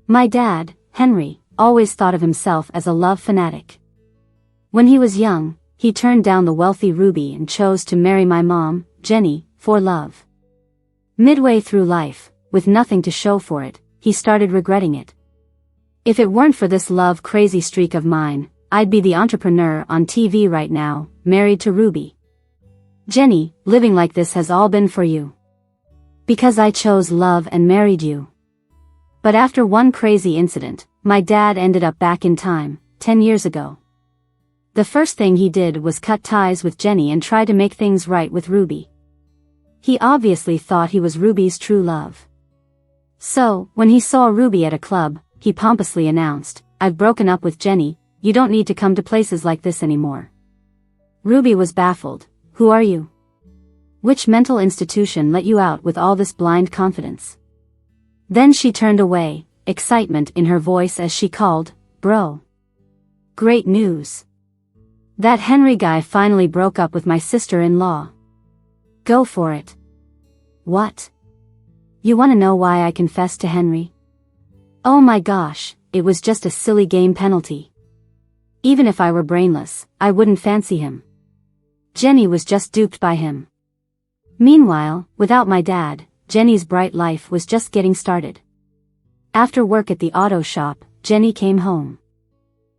My dad, Henry, always thought of himself as a love fanatic. When he was young, he turned down the wealthy Ruby and chose to marry my mom, Jenny, for love. Midway through life, with nothing to show for it, he started regretting it. If it weren't for this love-crazy streak of mine, I'd be the entrepreneur on TV right now, married to Ruby. Jenny, living like this has all been for you. Because I chose love and married you. But after one crazy incident, my dad ended up back in time, 10 years ago. The first thing he did was cut ties with Jenny and try to make things right with Ruby. He obviously thought he was Ruby's true love. So, when he saw Ruby at a club, he pompously announced, "I've broken up with Jenny, you don't need to come to places like this anymore." Ruby was baffled. "Who are you? Which mental institution let you out with all this blind confidence?" Then she turned away, excitement in her voice as she called, "Bro. Great news. That Henry guy finally broke up with my sister-in-law. Go for it." "What? You wanna know why I confessed to Henry?" "Oh my gosh, it was just a silly game penalty. Even if I were brainless, I wouldn't fancy him. Jenny was just duped by him." Meanwhile, without my dad, Jenny's bright life was just getting started. After work at the auto shop, Jenny came home.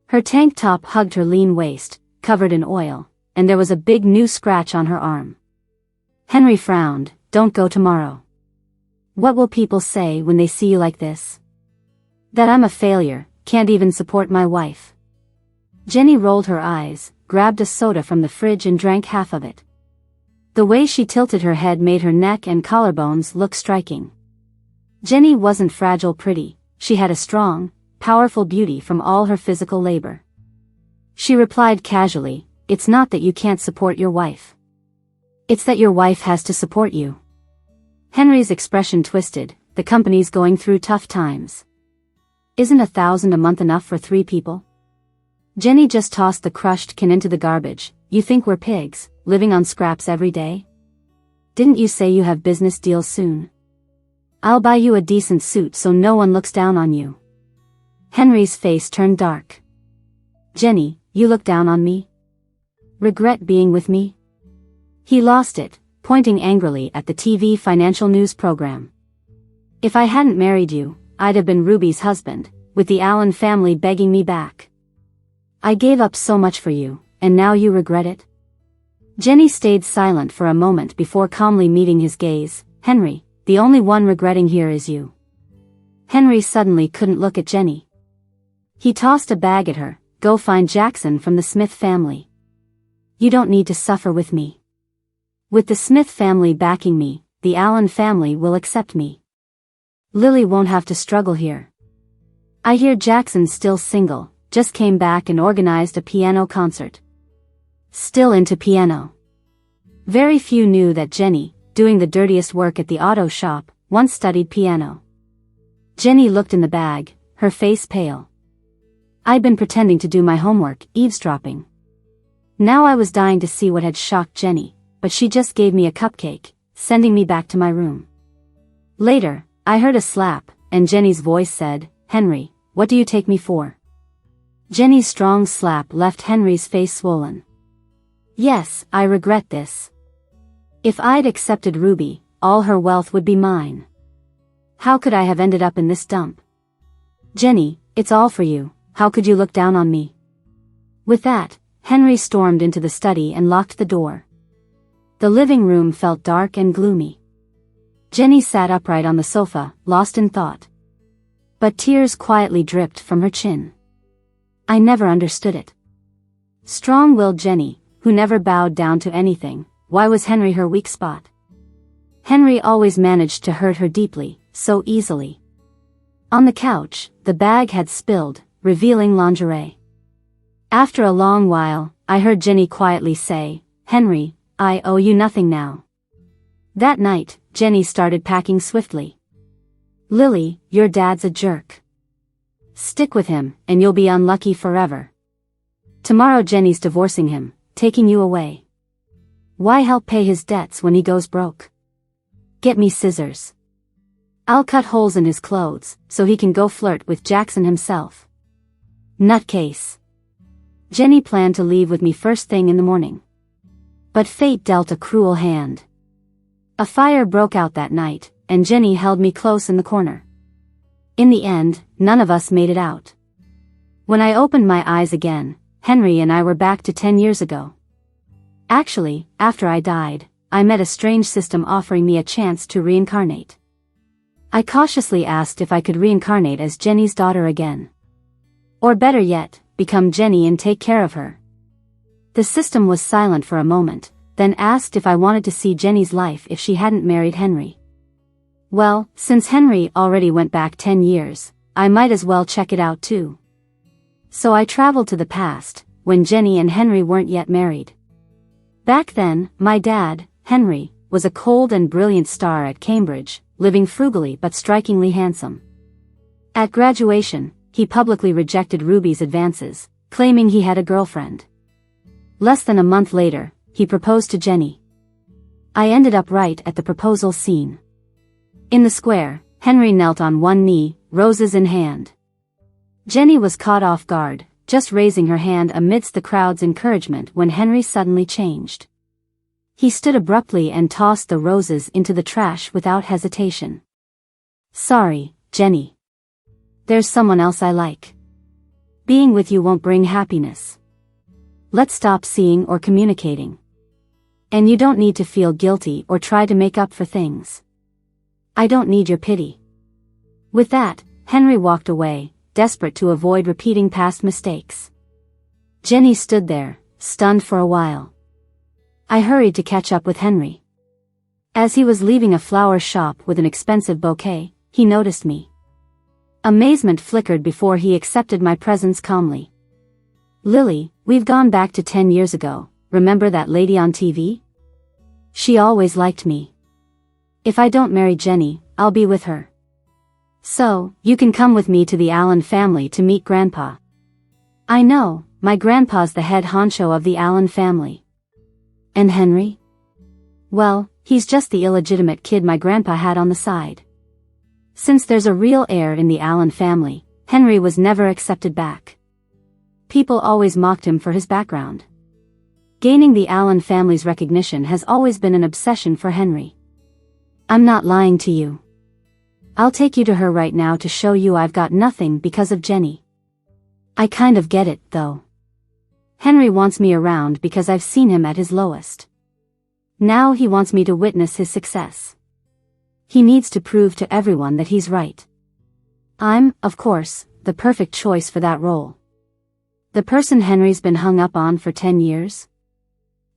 Her tank top hugged her lean waist, covered in oil, and there was a big new scratch on her arm. Henry frowned. "Don't go tomorrow. What will people say when they see you like this? That I'm a failure, can't even support my wife." Jenny rolled her eyes, grabbed a soda from the fridge and drank half of it. The way she tilted her head made her neck and collarbones look striking. Jenny wasn't fragile pretty, she had a strong, powerful beauty from all her physical labor. She replied casually, "It's not that you can't support your wife. It's that your wife has to support you." Henry's expression twisted. "The company's going through tough times. Isn't $1,000 a month enough for 3 people? Jenny just tossed the crushed can into the garbage. "You think we're pigs, living on scraps every day? Didn't you say you have business deals soon? I'll buy you a decent suit so no one looks down on you." Henry's face turned dark. "Jenny, you look down on me? Regret being with me?" He lost it, pointing angrily at the TV financial news program. "If I hadn't married you, I'd have been Ruby's husband, with the Allen family begging me back. I gave up so much for you, and now you regret it?" Jenny stayed silent for a moment before calmly meeting his gaze. "Henry, the only one regretting here is you." Henry suddenly couldn't look at Jenny. He tossed a bag at her. "Go find Jackson from the Smith family. You don't need to suffer with me. With the Smith family backing me, the Allen family will accept me. Lily won't have to struggle here. I hear Jackson's still single, just came back and organized a piano concert. Still into piano." Very few knew that Jenny, doing the dirtiest work at the auto shop, once studied piano. Jenny looked in the bag, her face pale. "I'd been pretending to do my homework, eavesdropping." Now I was dying to see what had shocked Jenny, but she just gave me a cupcake, sending me back to my room. Later, I heard a slap, and Jenny's voice said, "Henry, what do you take me for?" Jenny's strong slap left Henry's face swollen. "Yes, I regret this. If I'd accepted Ruby, all her wealth would be mine. How could I have ended up in this dump? Jenny, it's all for you, how could you look down on me?" With that, Henry stormed into the study and locked the door. The living room felt dark and gloomy. Jenny sat upright on the sofa, lost in thought. But tears quietly dripped from her chin. I never understood it. Strong-willed Jenny, who never bowed down to anything, why was Henry her weak spot? Henry always managed to hurt her deeply, so easily. On the couch, the bag had spilled, revealing lingerie. After a long while, I heard Jenny quietly say, "Henry, I owe you nothing now." That night, Jenny started packing swiftly. "Lily, your dad's a jerk. Stick with him, and you'll be unlucky forever. Tomorrow Jenny's divorcing him, taking you away. Why help pay his debts when he goes broke? Get me scissors." I'll cut holes in his clothes, so he can go flirt with Jackson himself. Nutcase. Jenny planned to leave with me first thing in the morning. But fate dealt a cruel hand. A fire broke out that night, and Jenny held me close in the corner. In the end, none of us made it out. When I opened my eyes again, Henry and I were back to 10 years ago. Actually, after I died, I met a strange system offering me a chance to reincarnate. I cautiously asked if I could reincarnate as Jenny's daughter again. Or better yet, become Jenny and take care of her. The system was silent for a moment, then asked if I wanted to see Jenny's life if she hadn't married Henry. Well, since Henry already went back 10 years, I might as well check it out too. So I traveled to the past, when Jenny and Henry weren't yet married. Back then, my dad, Henry, was a cold and brilliant star at Cambridge, living frugally but strikingly handsome. At graduation, he publicly rejected Ruby's advances, claiming he had a girlfriend. Less than a month later, he proposed to Jenny. I ended up right at the proposal scene. In the square, Henry knelt on one knee, roses in hand. Jenny was caught off guard, just raising her hand amidst the crowd's encouragement when Henry suddenly changed. He stood abruptly and tossed the roses into the trash without hesitation. Sorry, Jenny. There's someone else I like. Being with you won't bring happiness. Let's stop seeing or communicating. And you don't need to feel guilty or try to make up for things. I don't need your pity. With that, Henry walked away, desperate to avoid repeating past mistakes. Jenny stood there, stunned for a while. I hurried to catch up with Henry. As he was leaving a flower shop with an expensive bouquet, he noticed me. Amazement flickered before he accepted my presence calmly. Lily, we've gone back to 10 years ago, remember that lady on TV? She always liked me. If I don't marry Jenny, I'll be with her. So, you can come with me to the Allen family to meet Grandpa. I know, my grandpa's the head honcho of the Allen family. And Henry? Well, he's just the illegitimate kid my grandpa had on the side. Since there's a real heir in the Allen family, Henry was never accepted back. People always mocked him for his background. Gaining the Allen family's recognition has always been an obsession for Henry. I'm not lying to you. I'll take you to her right now to show you I've got nothing because of Jenny. I kind of get it, though. Henry wants me around because I've seen him at his lowest. Now he wants me to witness his success. He needs to prove to everyone that he's right. I'm, of course, the perfect choice for that role. The person Henry's been hung up on for 10 years?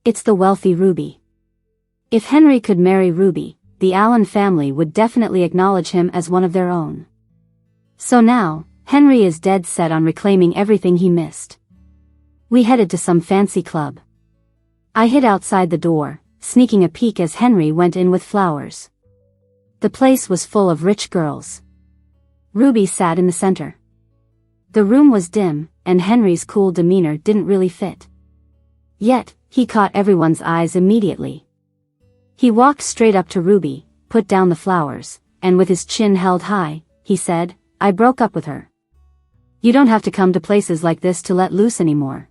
It's the wealthy Ruby. If Henry could marry Ruby, the Allen family would definitely acknowledge him as one of their own. So now, Henry is dead set on reclaiming everything he missed. We headed to some fancy club. I hid outside the door, sneaking a peek as Henry went in with flowers. The place was full of rich girls. Ruby sat in the center. The room was dim, and Henry's cool demeanor didn't really fit. Yet, he caught everyone's eyes immediately. He walked straight up to Ruby, put down the flowers, and with his chin held high, he said, I broke up with her. You don't have to come to places like this to let loose anymore.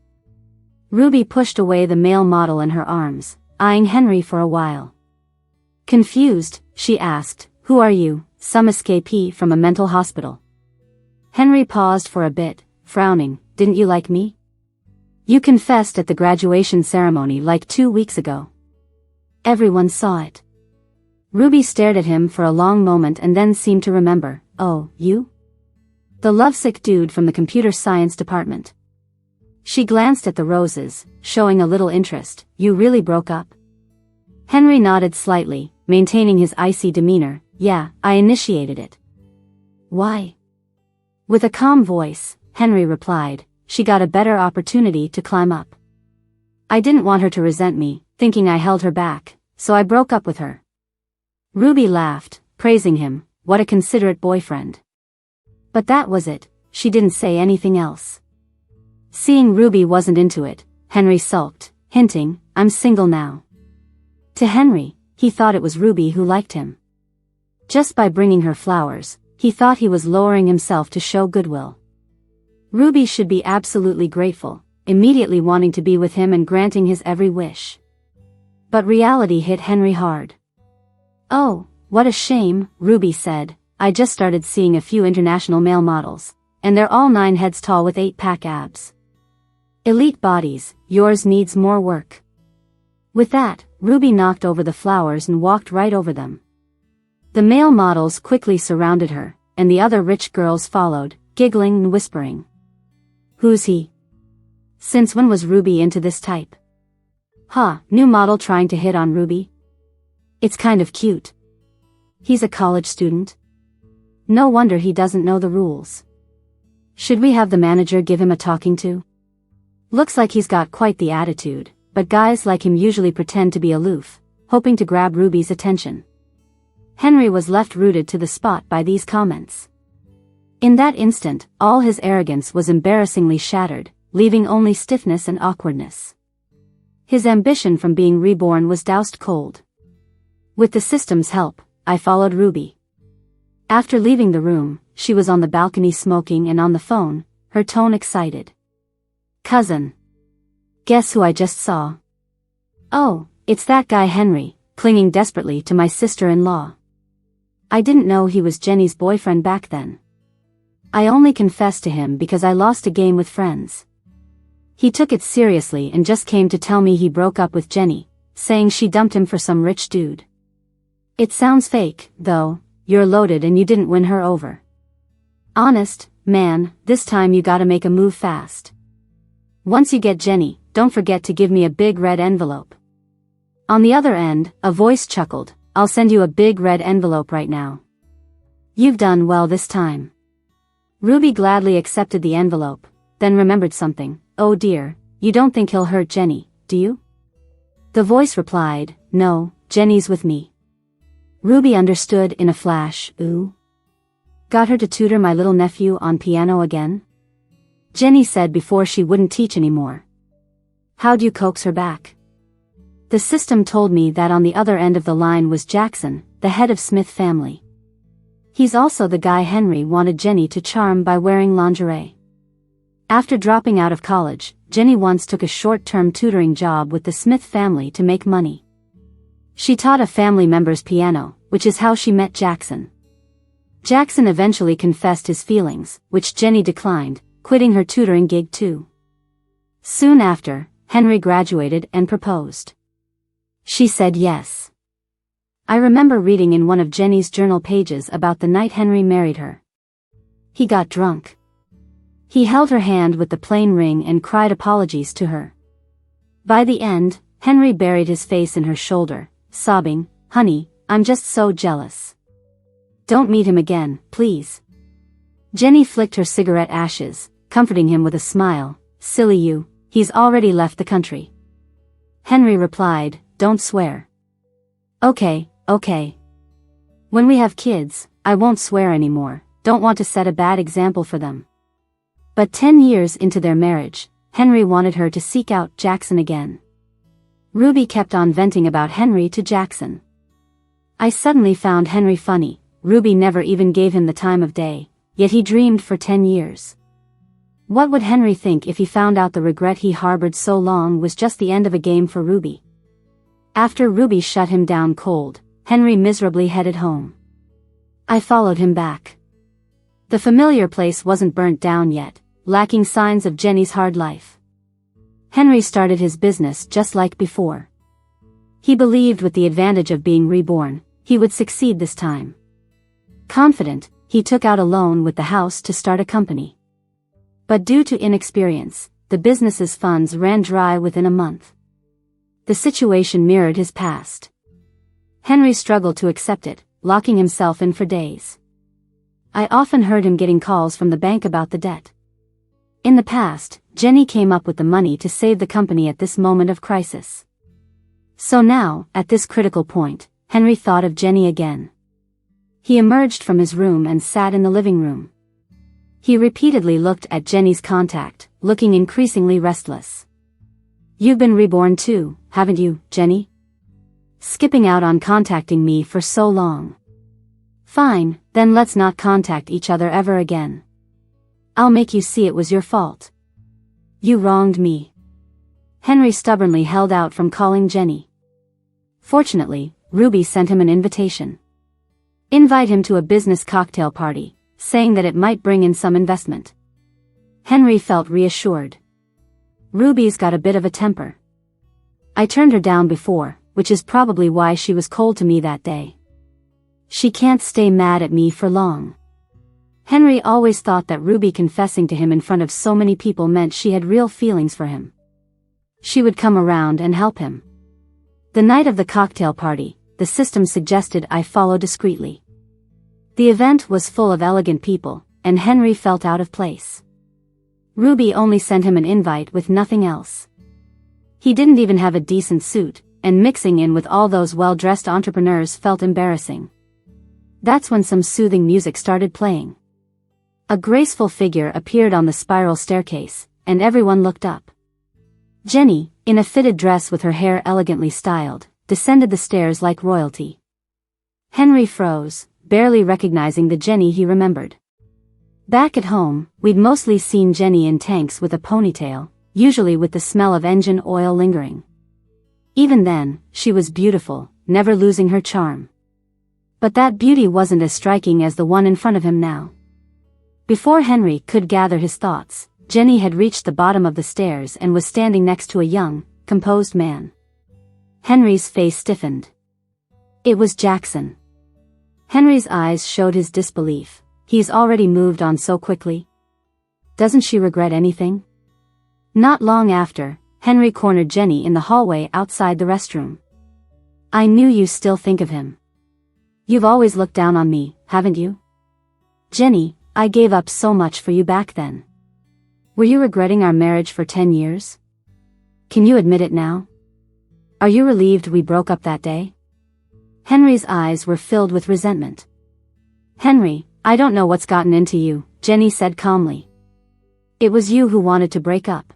Ruby pushed away the male model in her arms, eyeing Henry for a while. Confused, she asked, Who are you, some escapee from a mental hospital? Henry paused for a bit, frowning, Didn't you like me? You confessed at the graduation ceremony like 2 weeks ago. Everyone saw it. Ruby stared at him for a long moment and then seemed to remember, Oh, you? The lovesick dude from the computer science department. She glanced at the roses, showing a little interest. You really broke up? Henry nodded slightly, maintaining his icy demeanor. Yeah, I initiated it. Why? With a calm voice, Henry replied, She got a better opportunity to climb up. I didn't want her to resent me, thinking I held her back, so I broke up with her. Ruby laughed, praising him, what a considerate boyfriend. But that was it, she didn't say anything else. Seeing Ruby wasn't into it, Henry sulked, hinting, I'm single now. To Henry, he thought it was Ruby who liked him. Just by bringing her flowers, he thought he was lowering himself to show goodwill. Ruby should be absolutely grateful, immediately wanting to be with him and granting his every wish. But reality hit Henry hard. "Oh, what a shame," Ruby said. "I just started seeing a few international male models, and they're all 9 heads tall with 8-pack abs. Elite bodies, yours needs more work." With that, Ruby knocked over the flowers and walked right over them. The male models quickly surrounded her, and the other rich girls followed, giggling and whispering. "Who's he? Since when was Ruby into this type? New model trying to hit on Ruby? It's kind of cute. He's a college student. No wonder he doesn't know the rules. Should we have the manager give him a talking to? Looks like he's got quite the attitude, but guys like him usually pretend to be aloof, hoping to grab Ruby's attention." Henry was left rooted to the spot by these comments. In that instant, all his arrogance was embarrassingly shattered, leaving only stiffness and awkwardness. His ambition from being reborn was doused cold. With the system's help, I followed Ruby. After leaving the room, she was on the balcony smoking and on the phone, her tone excited. "Cousin. Guess who I just saw? Oh, it's that guy Henry, clinging desperately to my sister-in-law. I didn't know he was Jenny's boyfriend back then. I only confessed to him because I lost a game with friends. He took it seriously and just came to tell me he broke up with Jenny, saying she dumped him for some rich dude. It sounds fake, though. You're loaded and you didn't win her over. Honest, man, this time you gotta make a move fast. Once you get Jenny, don't forget to give me a big red envelope." On the other end, a voice chuckled, "I'll send you a big red envelope right now. You've done well this time." Ruby gladly accepted the envelope, then remembered something. "Oh dear, you don't think he'll hurt Jenny, do you?" The voice replied, "No, Jenny's with me." Ruby understood in a flash. Ooh. Got her to tutor my little nephew on piano again? Jenny said before she wouldn't teach anymore. How'd you coax her back? The system told me that on the other end of the line was Jackson, the head of Smith family. He's also the guy Henry wanted Jenny to charm by wearing lingerie. After dropping out of college, Jenny once took a short-term tutoring job with the Smith family to make money. She taught a family member's piano, which is how she met Jackson. Jackson eventually confessed his feelings, which Jenny declined, quitting her tutoring gig too. Soon after, Henry graduated and proposed. She said yes. I remember reading in one of Jenny's journal pages about the night Henry married her. He got drunk. He held her hand with the plain ring and cried apologies to her. By the end, Henry buried his face in her shoulder, sobbing, "Honey, I'm just so jealous. Don't meet him again, please." Jenny flicked her cigarette ashes, comforting him with a smile. "Silly you, he's already left the country." Henry replied, "Don't swear." Okay. When we have kids, I won't swear anymore, don't want to set a bad example for them." But 10 years into their marriage, Henry wanted her to seek out Jackson again. Ruby kept on venting about Henry to Jackson. "I suddenly found Henry funny." Ruby never even gave him the time of day, yet he dreamed for 10 years. What would Henry think if he found out the regret he harbored so long was just the end of a game for Ruby? After Ruby shut him down cold, Henry miserably headed home. I followed him back. The familiar place wasn't burnt down yet, lacking signs of Jenny's hard life. Henry started his business just like before. He believed with the advantage of being reborn, he would succeed this time. Confident, he took out a loan with the house to start a company. But due to inexperience, the business's funds ran dry within a month. The situation mirrored his past. Henry struggled to accept it, locking himself in for days. I often heard him getting calls from the bank about the debt. In the past, Jenny came up with the money to save the company at this moment of crisis. So now, at this critical point, Henry thought of Jenny again. He emerged from his room and sat in the living room. He repeatedly looked at Jenny's contact, looking increasingly restless. "You've been reborn too, haven't you, Jenny? Skipping out on contacting me for so long." Fine, then let's not contact each other ever again. I'll make you see it was your fault. You wronged me. Henry stubbornly held out from calling Jenny. Fortunately, Ruby sent him an invitation. Invite him to a business cocktail party, saying that it might bring in some investment. Henry felt reassured. Ruby's got a bit of a temper. I turned her down before, which is probably why she was cold to me that day. She can't stay mad at me for long. Henry always thought that Ruby confessing to him in front of so many people meant she had real feelings for him. She would come around and help him. The night of the cocktail party, the system suggested I follow discreetly. The event was full of elegant people, and Henry felt out of place. Ruby only sent him an invite with nothing else. He didn't even have a decent suit, and mixing in with all those well-dressed entrepreneurs felt embarrassing. That's when some soothing music started playing. A graceful figure appeared on the spiral staircase, and everyone looked up. Jenny, in a fitted dress with her hair elegantly styled, descended the stairs like royalty. Henry froze, barely recognizing the Jenny he remembered. Back at home, we'd mostly seen Jenny in tanks with a ponytail, usually with the smell of engine oil lingering. Even then, she was beautiful, never losing her charm. But that beauty wasn't as striking as the one in front of him now. Before Henry could gather his thoughts, Jenny had reached the bottom of the stairs and was standing next to a young, composed man. Henry's face stiffened. It was Jackson. Henry's eyes showed his disbelief. He's already moved on so quickly. Doesn't she regret anything? Not long after, Henry cornered Jenny in the hallway outside the restroom. I knew you still think of him. You've always looked down on me, haven't you? Jenny, I gave up so much for you back then. Were you regretting our marriage for 10 years? Can you admit it now? Are you relieved we broke up that day? Henry's eyes were filled with resentment. Henry, I don't know what's gotten into you, Jenny said calmly. It was you who wanted to break up.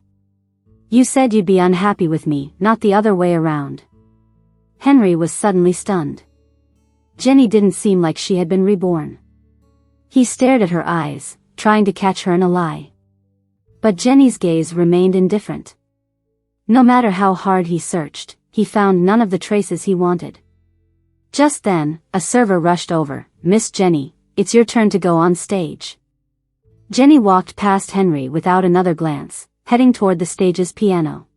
You said you'd be unhappy with me, not the other way around. Henry was suddenly stunned. Jenny didn't seem like she had been reborn. He stared at her eyes, trying to catch her in a lie. But Jenny's gaze remained indifferent. No matter how hard he searched, he found none of the traces he wanted. Just then, a server rushed over. Miss Jenny, it's your turn to go on stage. Jenny walked past Henry without another glance, heading toward the stage's piano.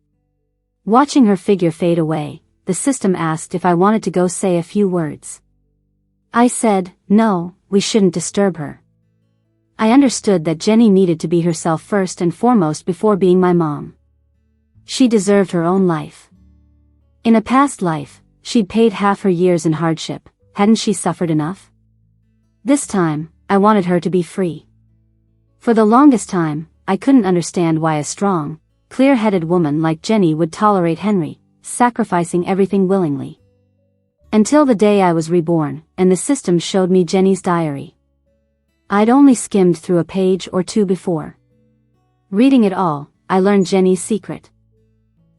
Watching her figure fade away, the system asked if I wanted to go say a few words. I said, no, we shouldn't disturb her. I understood that Jenny needed to be herself first and foremost before being my mom. She deserved her own life. In a past life, she'd paid half her years in hardship. Hadn't she suffered enough? This time, I wanted her to be free. For the longest time, I couldn't understand why a strong, clear-headed woman like Jenny would tolerate Henry, sacrificing everything willingly. Until the day I was reborn, and the system showed me Jenny's diary. I'd only skimmed through a page or two before. Reading it all, I learned Jenny's secret.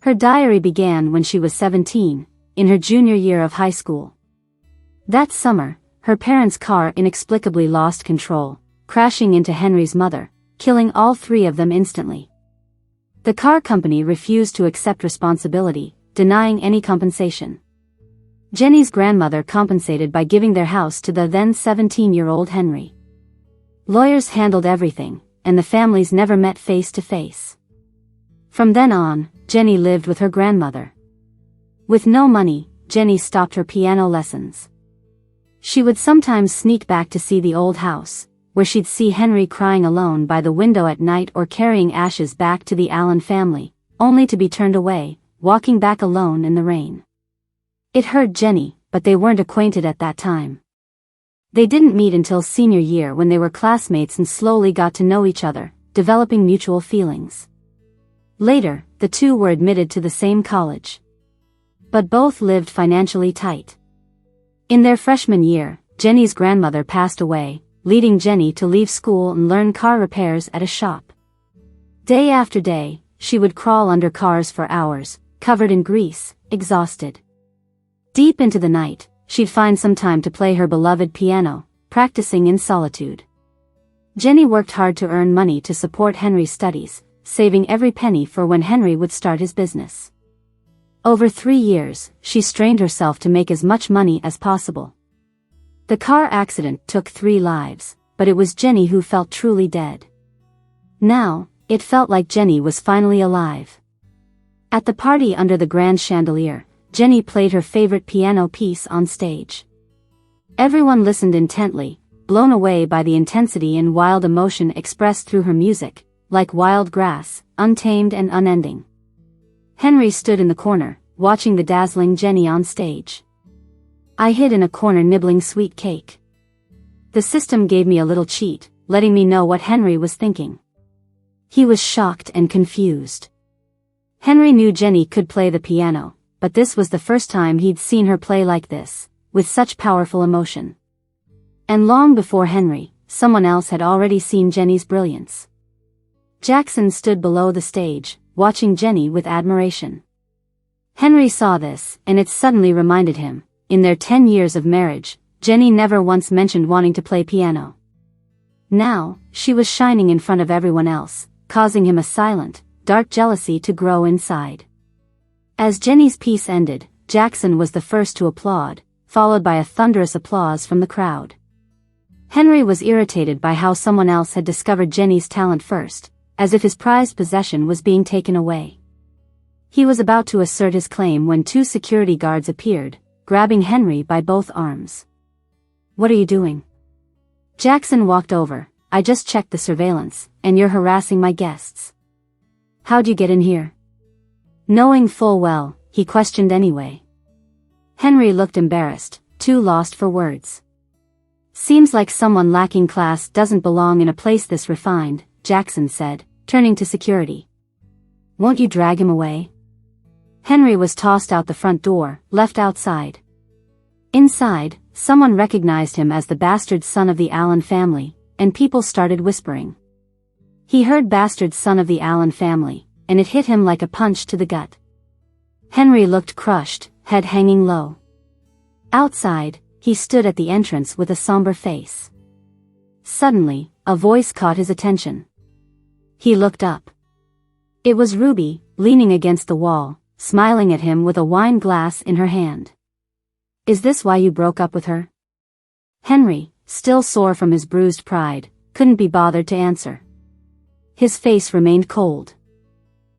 Her diary began when she was 17, in her junior year of high school. That summer, her parents' car inexplicably lost control, crashing into Henry's mother, killing all three of them instantly. The car company refused to accept responsibility, denying any compensation. Jenny's grandmother compensated by giving their house to the then 17-year-old Henry. Lawyers handled everything, and the families never met face to face. From then on, Jenny lived with her grandmother. With no money, Jenny stopped her piano lessons. She would sometimes sneak back to see the old house, where she'd see Henry crying alone by the window at night or carrying ashes back to the Allen family, only to be turned away, walking back alone in the rain. It hurt Jenny, but they weren't acquainted at that time. They didn't meet until senior year when they were classmates and slowly got to know each other, developing mutual feelings. Later, the two were admitted to the same college. But both lived financially tight. In their freshman year, Jenny's grandmother passed away, leading Jenny to leave school and learn car repairs at a shop. Day after day, she would crawl under cars for hours, covered in grease, exhausted. Deep into the night, she'd find some time to play her beloved piano, practicing in solitude. Jenny worked hard to earn money to support Henry's studies, saving every penny for when Henry would start his business. Over 3 years, she strained herself to make as much money as possible. The car accident took 3 lives, but it was Jenny who felt truly dead. Now, it felt like Jenny was finally alive. At the party under the grand chandelier, Jenny played her favorite piano piece on stage. Everyone listened intently, blown away by the intensity and wild emotion expressed through her music, like wild grass, untamed and unending. Henry stood in the corner, watching the dazzling Jenny on stage. I hid in a corner nibbling sweet cake. The system gave me a little cheat, letting me know what Henry was thinking. He was shocked and confused. Henry knew Jenny could play the piano, but this was the first time he'd seen her play like this, with such powerful emotion. And long before Henry, someone else had already seen Jenny's brilliance. Jackson stood below the stage, watching Jenny with admiration. Henry saw this, and it suddenly reminded him, in their 10 years of marriage, Jenny never once mentioned wanting to play piano. Now, she was shining in front of everyone else, causing him a silent, dark jealousy to grow inside. As Jenny's piece ended, Jackson was the first to applaud, followed by a thunderous applause from the crowd. Henry was irritated by how someone else had discovered Jenny's talent first, as if his prized possession was being taken away. He was about to assert his claim when 2 security guards appeared, grabbing Henry by both arms. "What are you doing?" Jackson walked over. "I just checked the surveillance, and you're harassing my guests." "How'd you get in here?" Knowing full well, he questioned anyway. Henry looked embarrassed, too lost for words. "Seems like someone lacking class doesn't belong in a place this refined," Jackson said, turning to security. "Won't you drag him away?" Henry was tossed out the front door, left outside. Inside, someone recognized him as the bastard son of the Allen family, and people started whispering. He heard bastard son of the Allen family, and it hit him like a punch to the gut. Henry looked crushed, head hanging low. Outside, he stood at the entrance with a somber face. Suddenly, a voice caught his attention. He looked up. It was Ruby, leaning against the wall, smiling at him with a wine glass in her hand. "Is this why you broke up with her?" Henry, still sore from his bruised pride, couldn't be bothered to answer. His face remained cold.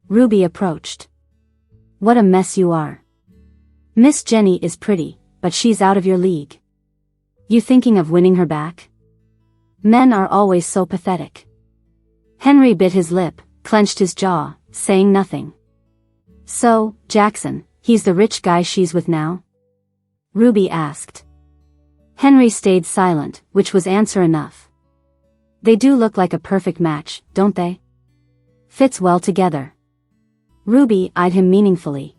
Ruby approached. "What a mess you are. Miss Jenny is pretty, but she's out of your league. You thinking of winning her back? Men are always so pathetic." Henry bit his lip, clenched his jaw, saying nothing. "So, Jackson, he's the rich guy she's with now?" Ruby asked. Henry stayed silent, which was answer enough. "They do look like a perfect match, don't they? Fits well together." Ruby eyed him meaningfully.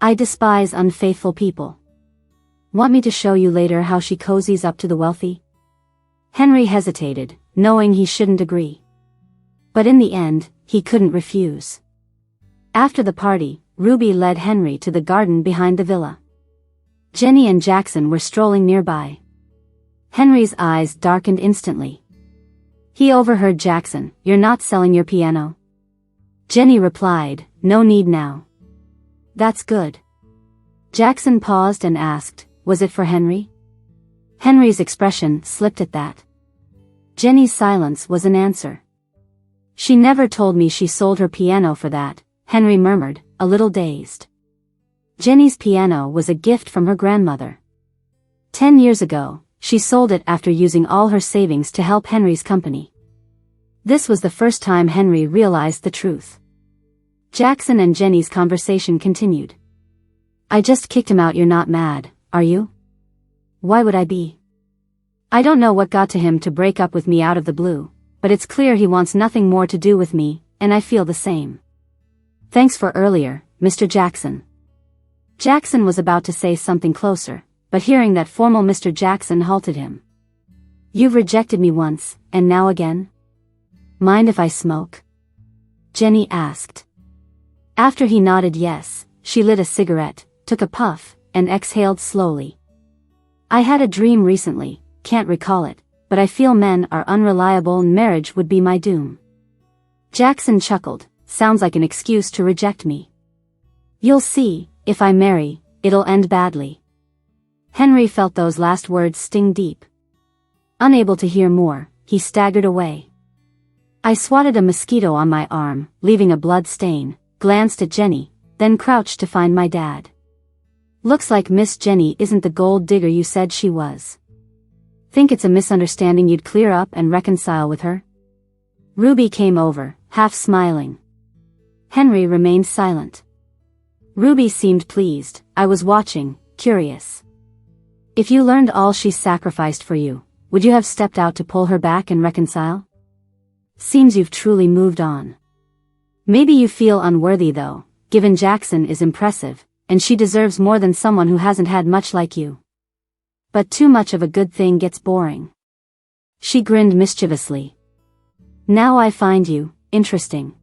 "I despise unfaithful people. Want me to show you later how she cozies up to the wealthy?" Henry hesitated, knowing he shouldn't agree. But in the end, he couldn't refuse. After the party, Ruby led Henry to the garden behind the villa. Jenny and Jackson were strolling nearby. Henry's eyes darkened instantly. He overheard Jackson, "You're not selling your piano?" Jenny replied, "No need now." "That's good." Jackson paused and asked, "Was it for Henry?" Henry's expression slipped at that. Jenny's silence was an answer. "She never told me she sold her piano for that," Henry murmured, a little dazed. Jenny's piano was a gift from her grandmother. 10 years ago, she sold it after using all her savings to help Henry's company. This was the first time Henry realized the truth. Jackson and Jenny's conversation continued. "I just kicked him out. You're not mad, are you?" "Why would I be? I don't know what got to him to break up with me out of the blue, but it's clear he wants nothing more to do with me, and I feel the same. Thanks for earlier, Mr. Jackson." Jackson was about to say something closer, but hearing that formal Mr. Jackson halted him. "You've rejected me once, and now again? Mind if I smoke?" Jenny asked. After he nodded yes, she lit a cigarette, took a puff, and exhaled slowly. "I had a dream recently," can't recall it, but I feel men are unreliable and marriage would be my doom. Jackson chuckled. Sounds like an excuse to reject me. You'll see, if I marry, it'll end badly. Henry felt those last words sting deep. Unable to hear more, he staggered away. I swatted a mosquito on my arm, leaving a blood stain, glanced at Jenny, then crouched to find my dad. Looks like Miss Jenny isn't the gold digger you said she was. Think it's a misunderstanding you'd clear up and reconcile with her? Ruby came over, half smiling. Henry remained silent. Ruby seemed pleased. I was watching, curious. If you learned all she sacrificed for you, would you have stepped out to pull her back and reconcile? Seems you've truly moved on. Maybe you feel unworthy though, given Jackson is impressive, and she deserves more than someone who hasn't had much like you. But too much of a good thing gets boring. She grinned mischievously. Now I find you interesting.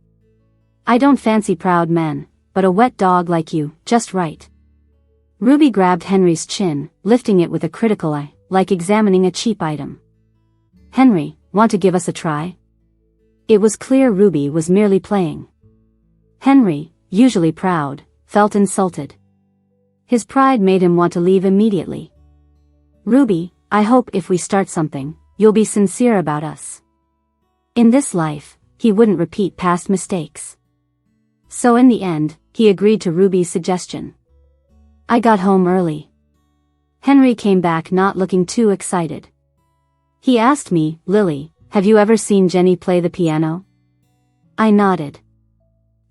I don't fancy proud men, but a wet dog like you, just right. Ruby grabbed Henry's chin, lifting it with a critical eye, like examining a cheap item. Henry, want to give us a try? It was clear Ruby was merely playing. Henry, usually proud, felt insulted. His pride made him want to leave immediately. Ruby, I hope if we start something, you'll be sincere about us. In this life, he wouldn't repeat past mistakes. So in the end, he agreed to Ruby's suggestion. I got home early. Henry came back not looking too excited. He asked me, Lily, have you ever seen Jenny play the piano? I nodded.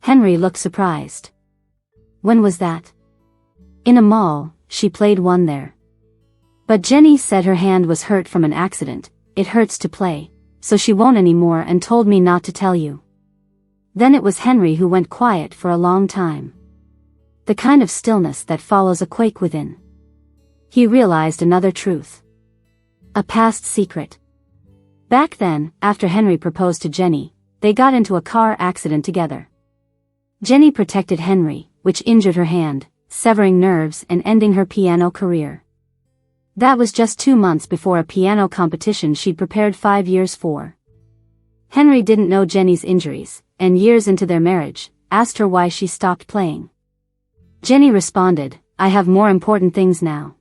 Henry looked surprised. When was that? In a mall, she played one there. But Jenny said her hand was hurt from an accident. It hurts to play, so she won't anymore and told me not to tell you. Then it was Henry who went quiet for a long time. The kind of stillness that follows a quake within. He realized another truth. A past secret. Back then, after Henry proposed to Jenny, they got into a car accident together. Jenny protected Henry, which injured her hand, severing nerves and ending her piano career. That was just 2 months before a piano competition she'd prepared 5 years for. Henry didn't know Jenny's injuries, and years into their marriage, asked her why she stopped playing. Jenny responded, I have more important things now.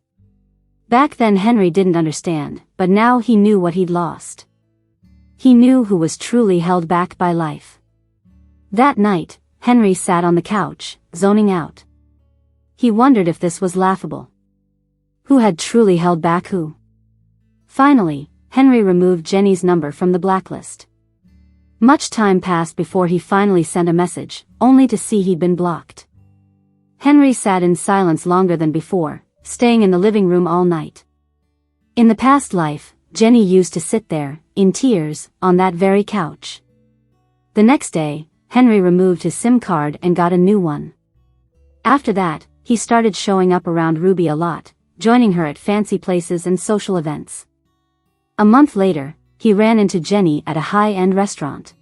Back then Henry didn't understand, but now he knew what he'd lost. He knew who was truly held back by life. That night, Henry sat on the couch, zoning out. He wondered if this was laughable. Who had truly held back who? Finally, Henry removed Jenny's number from the blacklist. Much time passed before he finally sent a message, only to see he'd been blocked. Henry sat in silence longer than before, staying in the living room all night. In the past life, Jenny used to sit there, in tears, on that very couch. The next day, Henry removed his SIM card and got a new one. After that, he started showing up around Ruby a lot, joining her at fancy places and social events. A month later, he ran into Jenny at a high-end restaurant.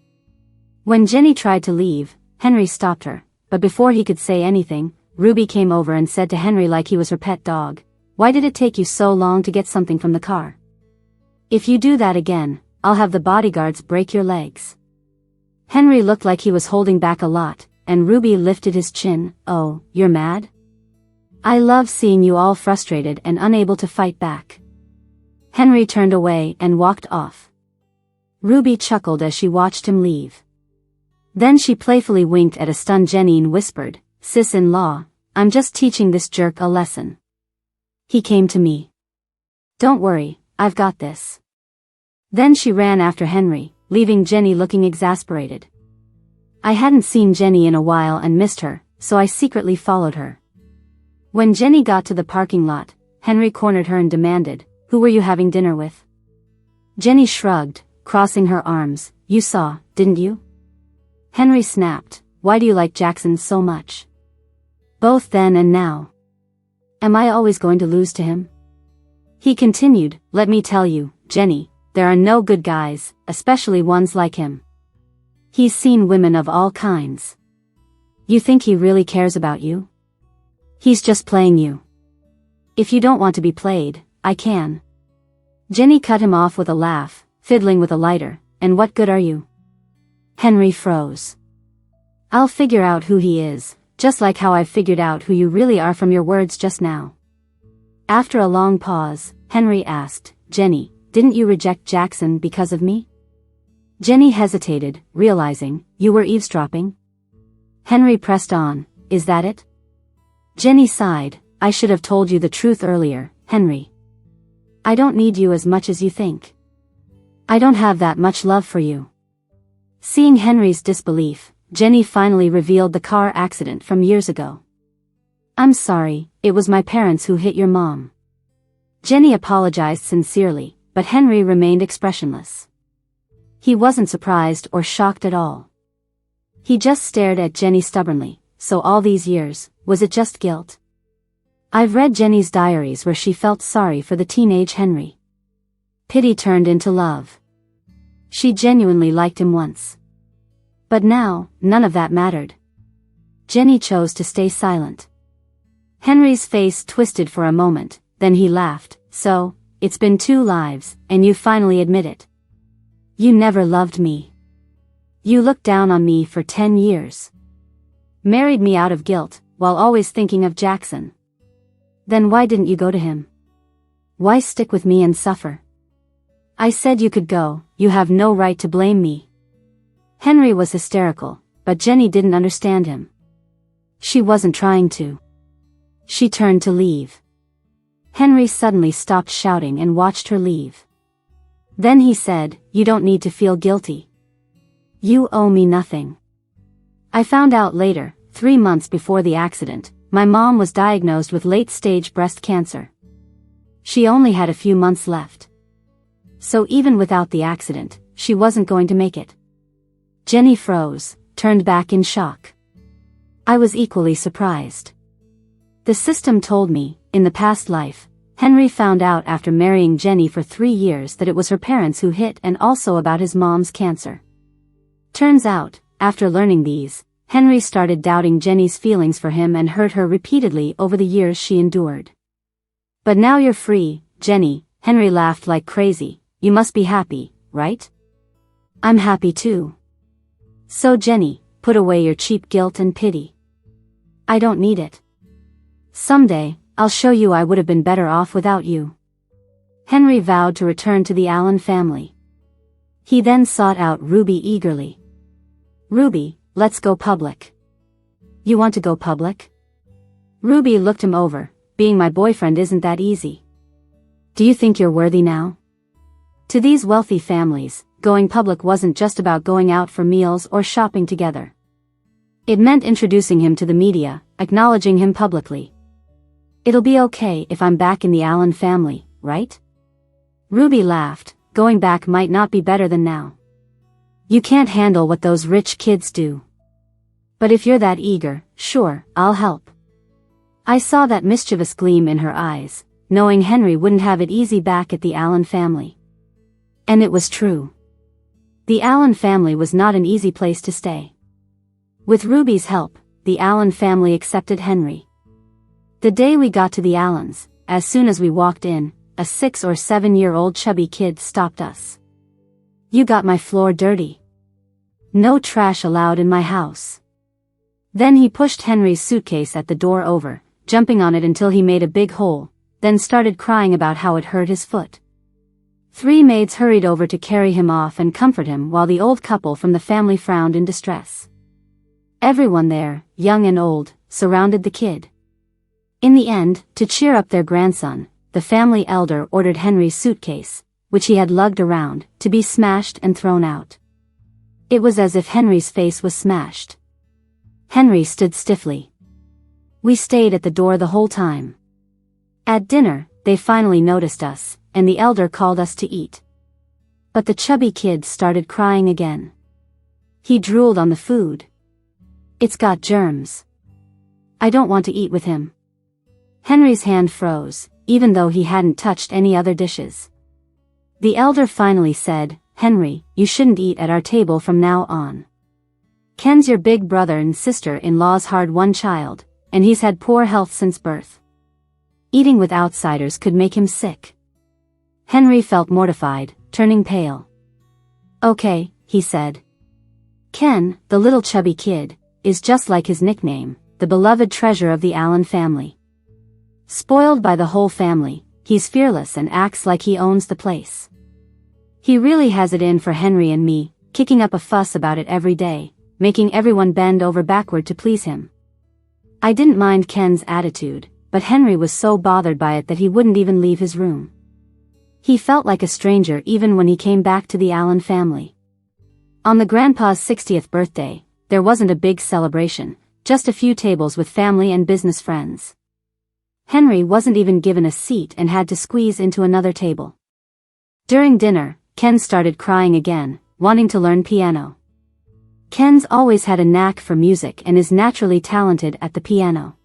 When Jenny tried to leave, Henry stopped her, but before he could say anything, Ruby came over and said to Henry like he was her pet dog, "Why did it take you so long to get something from the car? If you do that again, I'll have the bodyguards break your legs." Henry looked like he was holding back a lot, and Ruby lifted his chin. "Oh, you're mad? I love seeing you all frustrated and unable to fight back." Henry turned away and walked off. Ruby chuckled as she watched him leave. Then she playfully winked at a stunned Jenny and whispered, "Sis-in-law, I'm just teaching this jerk a lesson. He came to me. Don't worry, I've got this." Then she ran after Henry, leaving Jenny looking exasperated. I hadn't seen Jenny in a while and missed her, so I secretly followed her. When Jenny got to the parking lot, Henry cornered her and demanded, "Who were you having dinner with?" Jenny shrugged, crossing her arms. "You saw, didn't you?" Henry snapped, "Why do you like Jackson so much? Both then and now. Am I always going to lose to him?" He continued, "Let me tell you, Jenny, there are no good guys, especially ones like him. He's seen women of all kinds. You think he really cares about you? He's just playing you. If you don't want to be played, I can." Jenny cut him off with a laugh, fiddling with a lighter. And what good are you? Henry froze. I'll figure out who he is, just like how I've figured out who you really are from your words just now. After a long pause, Henry asked, Jenny, didn't you reject Jackson because of me? Jenny hesitated, realizing, you were eavesdropping? Henry pressed on, is that it? Jenny sighed, I should have told you the truth earlier, Henry. I don't need you as much as you think. I don't have that much love for you. Seeing Henry's disbelief, Jenny finally revealed the car accident from years ago. I'm sorry, it was my parents who hit your mom. Jenny apologized sincerely, but Henry remained expressionless. He wasn't surprised or shocked at all. He just stared at Jenny stubbornly. So all these years, was it just guilt? I've read Jenny's diaries where she felt sorry for the teenage Henry. Pity turned into love. She genuinely liked him once. But now, none of that mattered. Jenny chose to stay silent. Henry's face twisted for a moment, then he laughed. So, it's been 2 lives, and you finally admit it. You never loved me. You looked down on me for 10 years. Married me out of guilt, while always thinking of Jackson. Then why didn't you go to him? Why stick with me and suffer? I said you could go, you have no right to blame me. Henry was hysterical, but Jenny didn't understand him. She wasn't trying to. She turned to leave. Henry suddenly stopped shouting and watched her leave. Then he said, you don't need to feel guilty. You owe me nothing. I found out later, 3 months before the accident, my mom was diagnosed with late-stage breast cancer. She only had a few months left. So even without the accident, she wasn't going to make it. Jenny froze, turned back in shock. I was equally surprised. The system told me, in the past life, Henry found out after marrying Jenny for 3 years that it was her parents who hit and also about his mom's cancer. Turns out, after learning these, Henry started doubting Jenny's feelings for him and hurt her repeatedly over the years she endured. But now you're free, Jenny, Henry laughed like crazy. You must be happy, right? I'm happy too. So Jenny, put away your cheap guilt and pity. I don't need it. Someday, I'll show you I would have been better off without you. Henry vowed to return to the Allen family. He then sought out Ruby eagerly. Ruby, let's go public. You want to go public? Ruby looked him over. Being my boyfriend isn't that easy. Do you think you're worthy now? To these wealthy families, going public wasn't just about going out for meals or shopping together. It meant introducing him to the media, acknowledging him publicly. It'll be okay if I'm back in the Allen family, right? Ruby laughed. Going back might not be better than now. You can't handle what those rich kids do. But if you're that eager, sure, I'll help. I saw that mischievous gleam in her eyes, knowing Henry wouldn't have it easy back at the Allen family. And it was true. The Allen family was not an easy place to stay. With Ruby's help, the Allen family accepted Henry. The day we got to the Allens, as soon as we walked in, a 6 or 7-year-old chubby kid stopped us. You got my floor dirty. No trash allowed in my house. Then he pushed Henry's suitcase at the door over, jumping on it until he made a big hole, then started crying about how it hurt his foot. 3 maids hurried over to carry him off and comfort him while the old couple from the family frowned in distress. Everyone there, young and old, surrounded the kid. In the end, to cheer up their grandson, the family elder ordered Henry's suitcase, which he had lugged around, to be smashed and thrown out. It was as if Henry's face was smashed. Henry stood stiffly. We stayed at the door the whole time. At dinner, they finally noticed us, and the elder called us to eat. But the chubby kid started crying again. He drooled on the food. It's got germs. I don't want to eat with him. Henry's hand froze, even though he hadn't touched any other dishes. The elder finally said, Henry, you shouldn't eat at our table from now on. Ken's your big brother and sister-in-law's hard-won child, and he's had poor health since birth. Eating with outsiders could make him sick. Henry felt mortified, turning pale. Okay, he said. Ken, the little chubby kid, is just like his nickname, the beloved treasure of the Allen family. Spoiled by the whole family, he's fearless and acts like he owns the place. He really has it in for Henry and me, kicking up a fuss about it every day, making everyone bend over backward to please him. I didn't mind Ken's attitude, but Henry was so bothered by it that he wouldn't even leave his room. He felt like a stranger even when he came back to the Allen family. On the grandpa's 60th birthday, there wasn't a big celebration, just a few tables with family and business friends. Henry wasn't even given a seat and had to squeeze into another table. During dinner, Ken started crying again, wanting to learn piano. Ken's always had a knack for music and is naturally talented at the piano.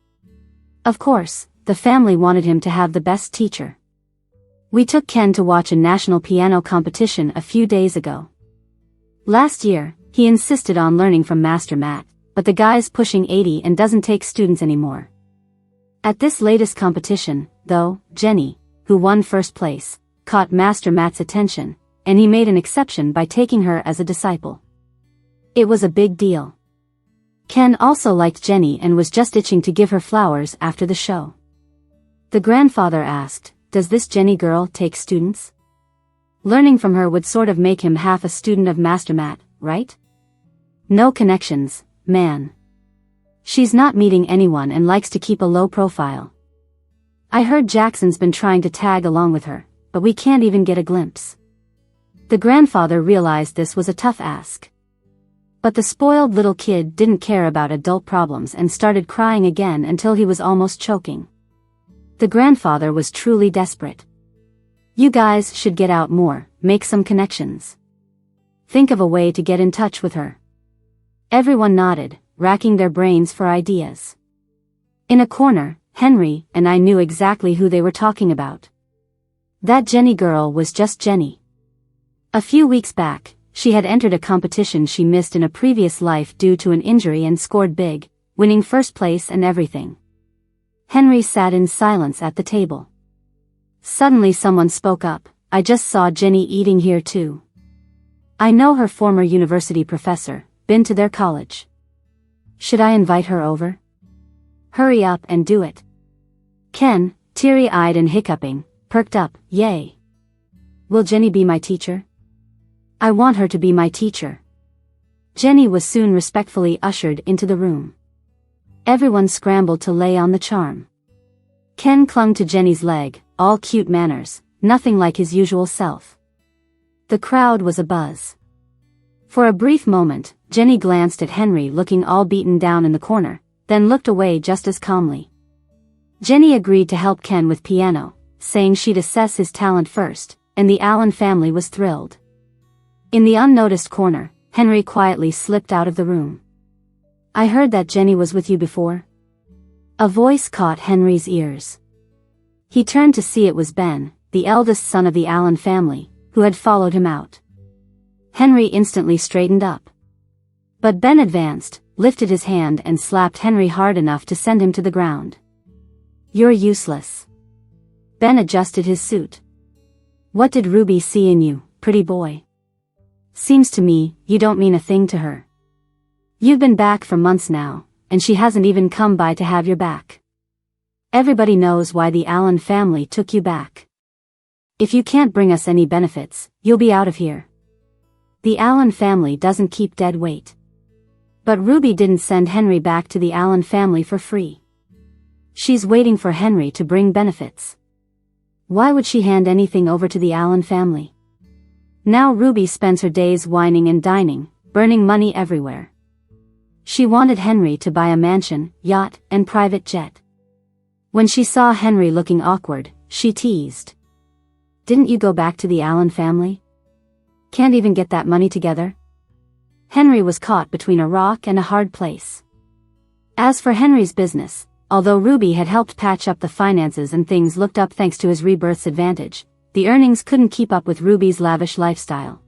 Of course, the family wanted him to have the best teacher. We took Ken to watch a national piano competition a few days ago. Last year, he insisted on learning from Master Matt, but the guy's pushing 80 and doesn't take students anymore. At this latest competition, though, Jenny, who won first place, caught Master Matt's attention, and he made an exception by taking her as a disciple. It was a big deal. Ken also liked Jenny and was just itching to give her flowers after the show. The grandfather asked, "Does this Jenny girl take students? Learning from her would sort of make him half a student of Master Matt, right? No connections, man. She's not meeting anyone and likes to keep a low profile. I heard Jackson's been trying to tag along with her, but we can't even get a glimpse." The grandfather realized this was a tough ask. But the spoiled little kid didn't care about adult problems and started crying again until he was almost choking. The grandfather was truly desperate. "You guys should get out more, make some connections. Think of a way to get in touch with her." Everyone nodded, racking their brains for ideas. In a corner, Henry and I knew exactly who they were talking about. That Jenny girl was just Jenny. A few weeks back, she had entered a competition she missed in a previous life due to an injury and scored big, winning first place and everything. Henry sat in silence at the table. Suddenly someone spoke up, "I just saw Jenny eating here too. I know her former university professor, been to their college. Should I invite her over?" "Hurry up and do it." Ken, teary-eyed and hiccuping, perked up, "Yay. Will Jenny be my teacher? I want her to be my teacher." Jenny was soon respectfully ushered into the room. Everyone scrambled to lay on the charm. Ken clung to Jenny's leg, all cute manners, nothing like his usual self. The crowd was abuzz. For a brief moment, Jenny glanced at Henry looking all beaten down in the corner, then looked away just as calmly. Jenny agreed to help Ken with piano, saying she'd assess his talent first, and the Allen family was thrilled. In the unnoticed corner, Henry quietly slipped out of the room. "I heard that Jenny was with you before?" A voice caught Henry's ears. He turned to see it was Ben, the eldest son of the Allen family, who had followed him out. Henry instantly straightened up. But Ben advanced, lifted his hand and slapped Henry hard enough to send him to the ground. "You're useless." Ben adjusted his suit. "What did Ruby see in you, pretty boy? Seems to me, you don't mean a thing to her. You've been back for months now, and she hasn't even come by to have your back. Everybody knows why the Allen family took you back. If you can't bring us any benefits, you'll be out of here. The Allen family doesn't keep dead weight." But Ruby didn't send Henry back to the Allen family for free. She's waiting for Henry to bring benefits. Why would she hand anything over to the Allen family? Now Ruby spends her days whining and dining, burning money everywhere. She wanted Henry to buy a mansion, yacht, and private jet. When she saw Henry looking awkward, she teased. "Didn't you go back to the Allen family? Can't even get that money together?" Henry was caught between a rock and a hard place. As for Henry's business, although Ruby had helped patch up the finances and things looked up thanks to his rebirth's advantage, the earnings couldn't keep up with Ruby's lavish lifestyle.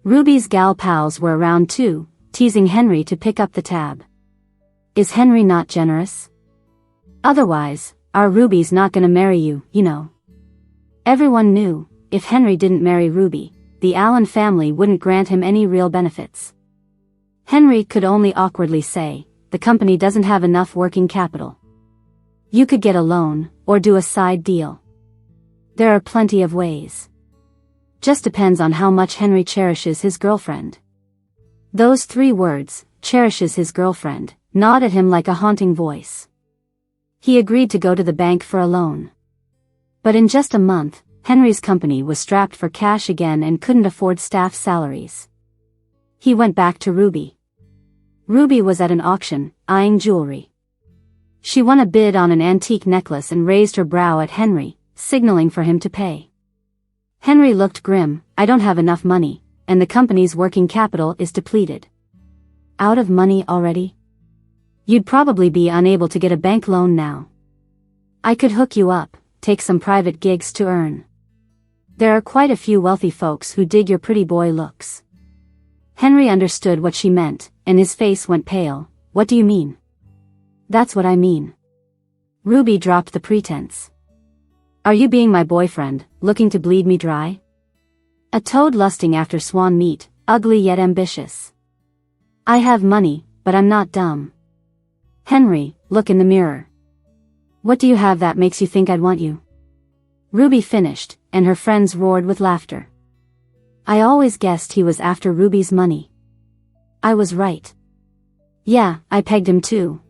Ruby's gal pals were around too, teasing Henry to pick up the tab. Is Henry not generous? Otherwise, our Ruby's not gonna marry you, you know. Everyone knew, if Henry didn't marry Ruby, the Allen family wouldn't grant him any real benefits. Henry could only awkwardly say, "The company doesn't have enough working capital. You could get a loan, or do a side deal. There are plenty of ways. Just depends on how much Henry cherishes his girlfriend." Those 3 words, cherishes his girlfriend, gnawed at him like a haunting voice. He agreed to go to the bank for a loan. But in just a month, Henry's company was strapped for cash again and couldn't afford staff salaries. He went back to Ruby. Ruby was at an auction, eyeing jewelry. She won a bid on an antique necklace and raised her brow at Henry, signaling for him to pay. Henry looked grim. "I don't have enough money, and the company's working capital is depleted." "Out of money already? You'd probably be unable to get a bank loan now. I could hook you up, take some private gigs to earn. There are quite a few wealthy folks who dig your pretty boy looks." Henry understood what she meant, and his face went pale. "What do you mean?" "That's what I mean." Ruby dropped the pretense. "Are you being my boyfriend, looking to bleed me dry? A toad lusting after swan meat, ugly yet ambitious. I have money, but I'm not dumb. Henry, look in the mirror. What do you have that makes you think I'd want you?" Ruby finished, and her friends roared with laughter. "I always guessed he was after Ruby's money. I was right. Yeah, I pegged him too.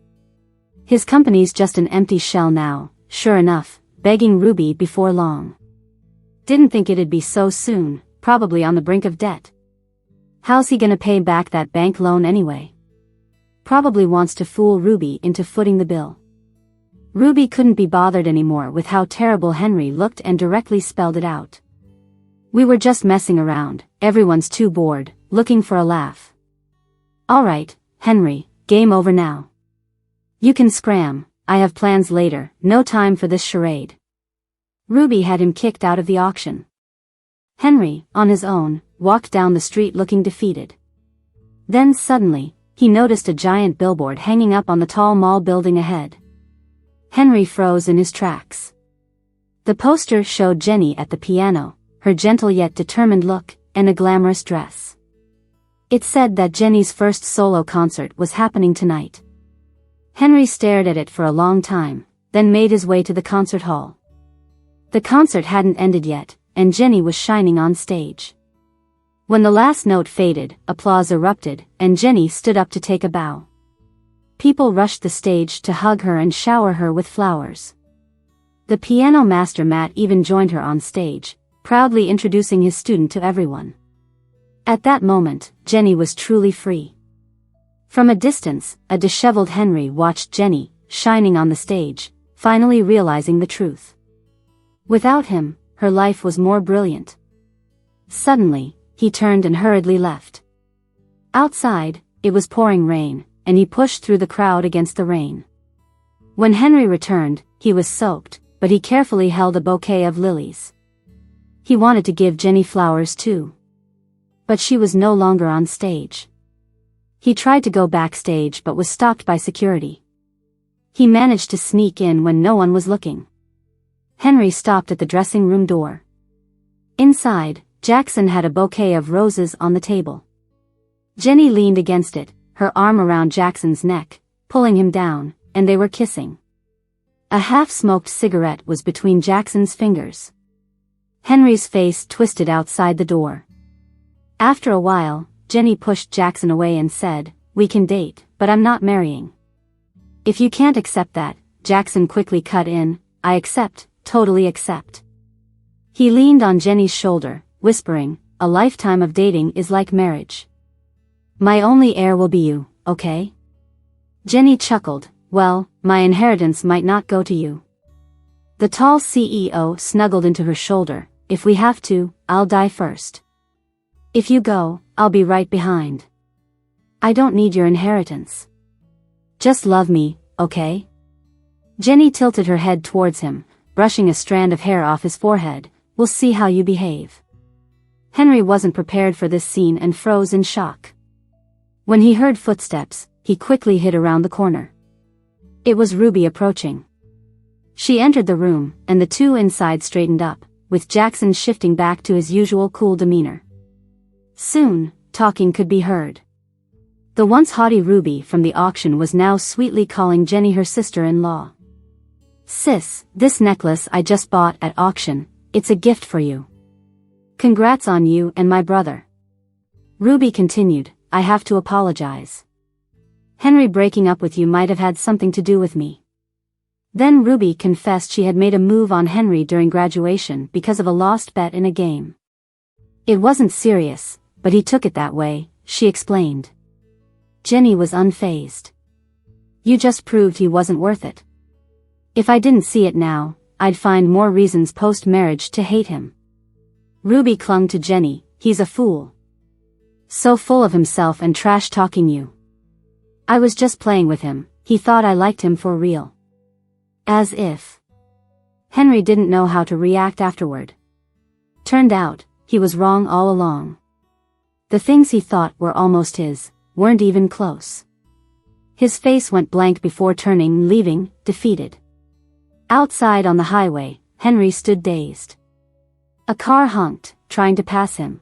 His company's just an empty shell now, sure enough, begging Ruby before long. Didn't think it'd be so soon, probably on the brink of debt. How's he gonna pay back that bank loan anyway? Probably wants to fool Ruby into footing the bill." Ruby couldn't be bothered anymore with how terrible Henry looked and directly spelled it out. "We were just messing around, everyone's too bored, looking for a laugh." "All right, Henry, game over now. You can scram, I have plans later, no time for this charade." Ruby had him kicked out of the auction. Henry, on his own, walked down the street looking defeated. Then suddenly, he noticed a giant billboard hanging up on the tall mall building ahead. Henry froze in his tracks. The poster showed Jenny at the piano, her gentle yet determined look, and a glamorous dress. It said that Jenny's first solo concert was happening tonight. Henry stared at it for a long time, then made his way to the concert hall. The concert hadn't ended yet, and Jenny was shining on stage. When the last note faded, applause erupted, and Jenny stood up to take a bow. People rushed the stage to hug her and shower her with flowers. The piano master Matt even joined her on stage, proudly introducing his student to everyone. At that moment, Jenny was truly free. From a distance, a disheveled Henry watched Jenny, shining on the stage, finally realizing the truth. Without him, her life was more brilliant. Suddenly, he turned and hurriedly left. Outside, it was pouring rain, and he pushed through the crowd against the rain. When Henry returned, he was soaked, but he carefully held a bouquet of lilies. He wanted to give Jenny flowers too. But she was no longer on stage. He tried to go backstage but was stopped by security. He managed to sneak in when no one was looking. Henry stopped at the dressing room door. Inside, Jackson had a bouquet of roses on the table. Jenny leaned against it, her arm around Jackson's neck, pulling him down, and they were kissing. A half-smoked cigarette was between Jackson's fingers. Henry's face twisted outside the door. After a while, Jenny pushed Jackson away and said, "We can date, but I'm not marrying." "If you can't accept that," Jackson quickly cut in, "I accept, totally accept." He leaned on Jenny's shoulder, whispering, "A lifetime of dating is like marriage. My only heir will be you, okay?" Jenny chuckled, "Well, my inheritance might not go to you." The tall CEO snuggled into her shoulder, "If we have to, I'll die first. If you go, I'll be right behind. I don't need your inheritance. Just love me, okay?" Jenny tilted her head towards him, brushing a strand of hair off his forehead. "We'll see how you behave." Henry wasn't prepared for this scene and froze in shock. When he heard footsteps, he quickly hid around the corner. It was Ruby approaching. She entered the room, and the two inside straightened up, with Jackson shifting back to his usual cool demeanor. Soon, talking could be heard. The once haughty Ruby from the auction was now sweetly calling Jenny her sister-in-law. "Sis, this necklace I just bought at auction, it's a gift for you. Congrats on you and my brother." Ruby continued, "I have to apologize. Henry breaking up with you might have had something to do with me." Then Ruby confessed she had made a move on Henry during graduation because of a lost bet in a game. "It wasn't serious, but he took it that way," she explained. Jenny was unfazed. "You just proved he wasn't worth it. If I didn't see it now, I'd find more reasons post-marriage to hate him." Ruby clung to Jenny, "He's a fool. So full of himself and trash-talking you. I was just playing with him, he thought I liked him for real." As if Henry didn't know how to react afterward. Turned out, he was wrong all along. The things he thought were almost his weren't even close. His face went blank before turning and leaving, defeated. Outside on the highway, Henry stood dazed. A car honked, trying to pass him.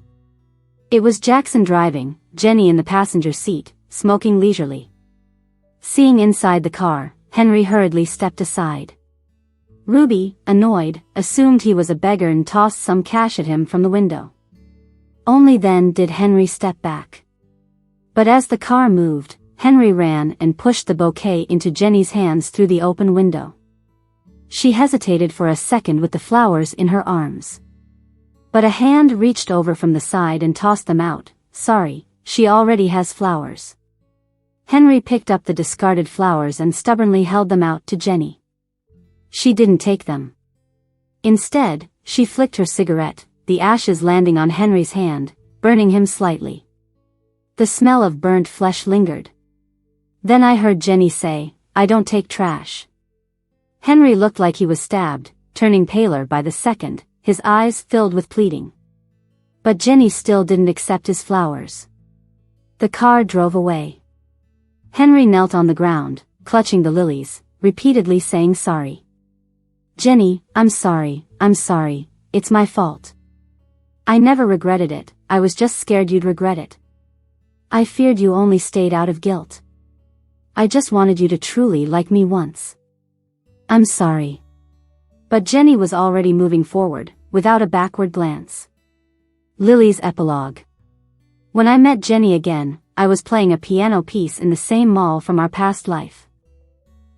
It was Jackson driving, Jenny in the passenger seat, smoking leisurely. Seeing inside the car, Henry hurriedly stepped aside. Ruby, annoyed, assumed he was a beggar and tossed some cash at him from the window. Only then did Henry step back. But as the car moved, Henry ran and pushed the bouquet into Jenny's hands through the open window. She hesitated for a second with the flowers in her arms. But a hand reached over from the side and tossed them out. "Sorry, she already has flowers." Henry picked up the discarded flowers and stubbornly held them out to Jenny. She didn't take them. Instead, she flicked her cigarette, the ashes landing on Henry's hand, burning him slightly. The smell of burnt flesh lingered. Then I heard Jenny say, "I don't take trash." Henry looked like he was stabbed, turning paler by the second, his eyes filled with pleading. But Jenny still didn't accept his flowers. The car drove away. Henry knelt on the ground, clutching the lilies, repeatedly saying sorry. "Jenny, I'm sorry, it's my fault. I never regretted it, I was just scared you'd regret it. I feared you only stayed out of guilt. I just wanted you to truly like me once. I'm sorry." But Jenny was already moving forward, without a backward glance. Lily's epilogue. When I met Jenny again, I was playing a piano piece in the same mall from our past life.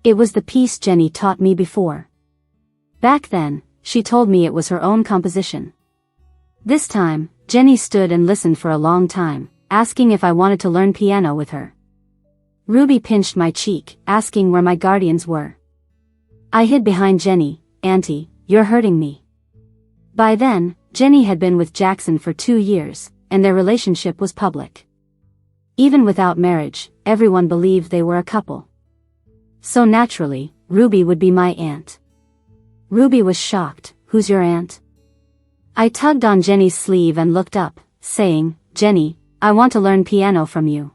It was the piece Jenny taught me before. Back then, she told me it was her own composition. This time, Jenny stood and listened for a long time, asking if I wanted to learn piano with her. Ruby pinched my cheek, asking where my guardians were. I hid behind Jenny. "Auntie, you're hurting me." By then, Jenny had been with Jackson for 2 years, and their relationship was public. Even without marriage, everyone believed they were a couple. So naturally, Ruby would be my aunt. Ruby was shocked. "Who's your aunt?" I tugged on Jenny's sleeve and looked up, saying, "Jenny, I want to learn piano from you."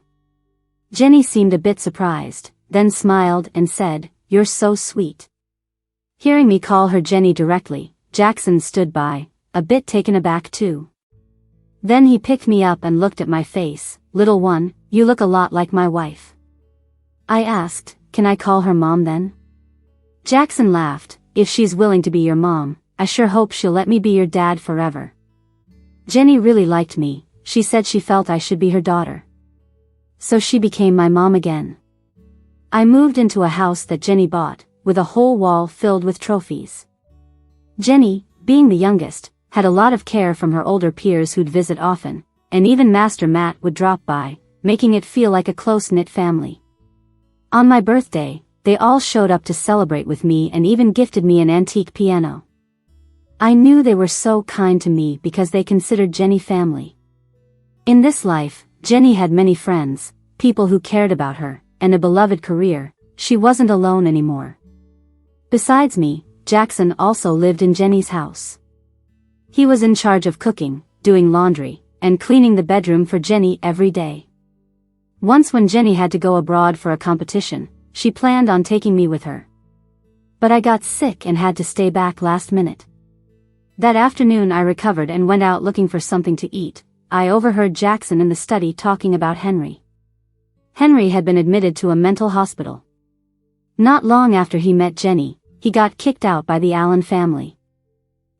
Jenny seemed a bit surprised, then smiled and said, "You're so sweet." Hearing me call her Jenny directly, Jackson stood by, a bit taken aback too. Then he picked me up and looked at my face. "Little one, you look a lot like my wife." I asked, "Can I call her Mom then?" Jackson laughed. "If she's willing to be your mom, I sure hope she'll let me be your dad forever." Jenny really liked me. She said she felt I should be her daughter. So she became my mom again. I moved into a house that Jenny bought, with a whole wall filled with trophies. Jenny, being the youngest, had a lot of care from her older peers who'd visit often, and even Master Matt would drop by, making it feel like a close-knit family. On my birthday, they all showed up to celebrate with me and even gifted me an antique piano. I knew they were so kind to me because they considered Jenny family. In this life, Jenny had many friends, people who cared about her, and a beloved career. She wasn't alone anymore. Besides me, Jackson also lived in Jenny's house. He was in charge of cooking, doing laundry, and cleaning the bedroom for Jenny every day. Once when Jenny had to go abroad for a competition, she planned on taking me with her. But I got sick and had to stay back last minute. That afternoon I recovered and went out looking for something to eat. I overheard Jackson in the study talking about Henry. Henry had been admitted to a mental hospital. Not long after he met Jenny, he got kicked out by the Allen family.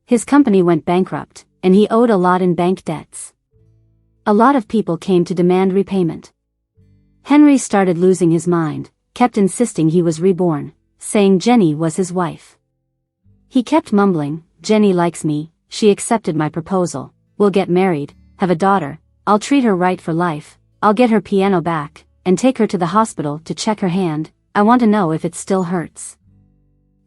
His company went bankrupt, and he owed a lot in bank debts. A lot of people came to demand repayment. Henry started losing his mind, kept insisting he was reborn, saying Jenny was his wife. He kept mumbling, "Jenny likes me, she accepted my proposal, we'll get married, have a daughter, I'll treat her right for life, I'll get her piano back, and take her to the hospital to check her hand, I want to know if it still hurts.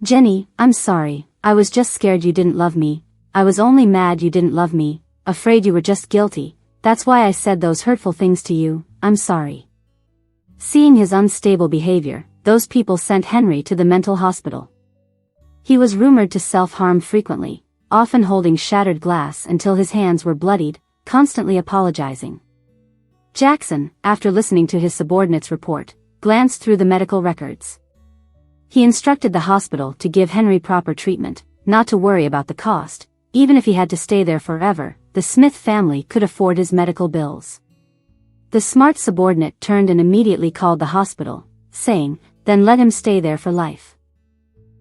Jenny, I'm sorry, I was just scared you didn't love me, I was only mad you didn't love me, afraid you were just guilty, that's why I said those hurtful things to you, I'm sorry." Seeing his unstable behavior, those people sent Henry to the mental hospital. He was rumored to self-harm frequently, often holding shattered glass until his hands were bloodied, constantly apologizing. Jackson, after listening to his subordinate's report, glanced through the medical records. He instructed the hospital to give Henry proper treatment, not to worry about the cost, even if he had to stay there forever, the Smith family could afford his medical bills. The smart subordinate turned and immediately called the hospital, saying, "Then let him stay there for life."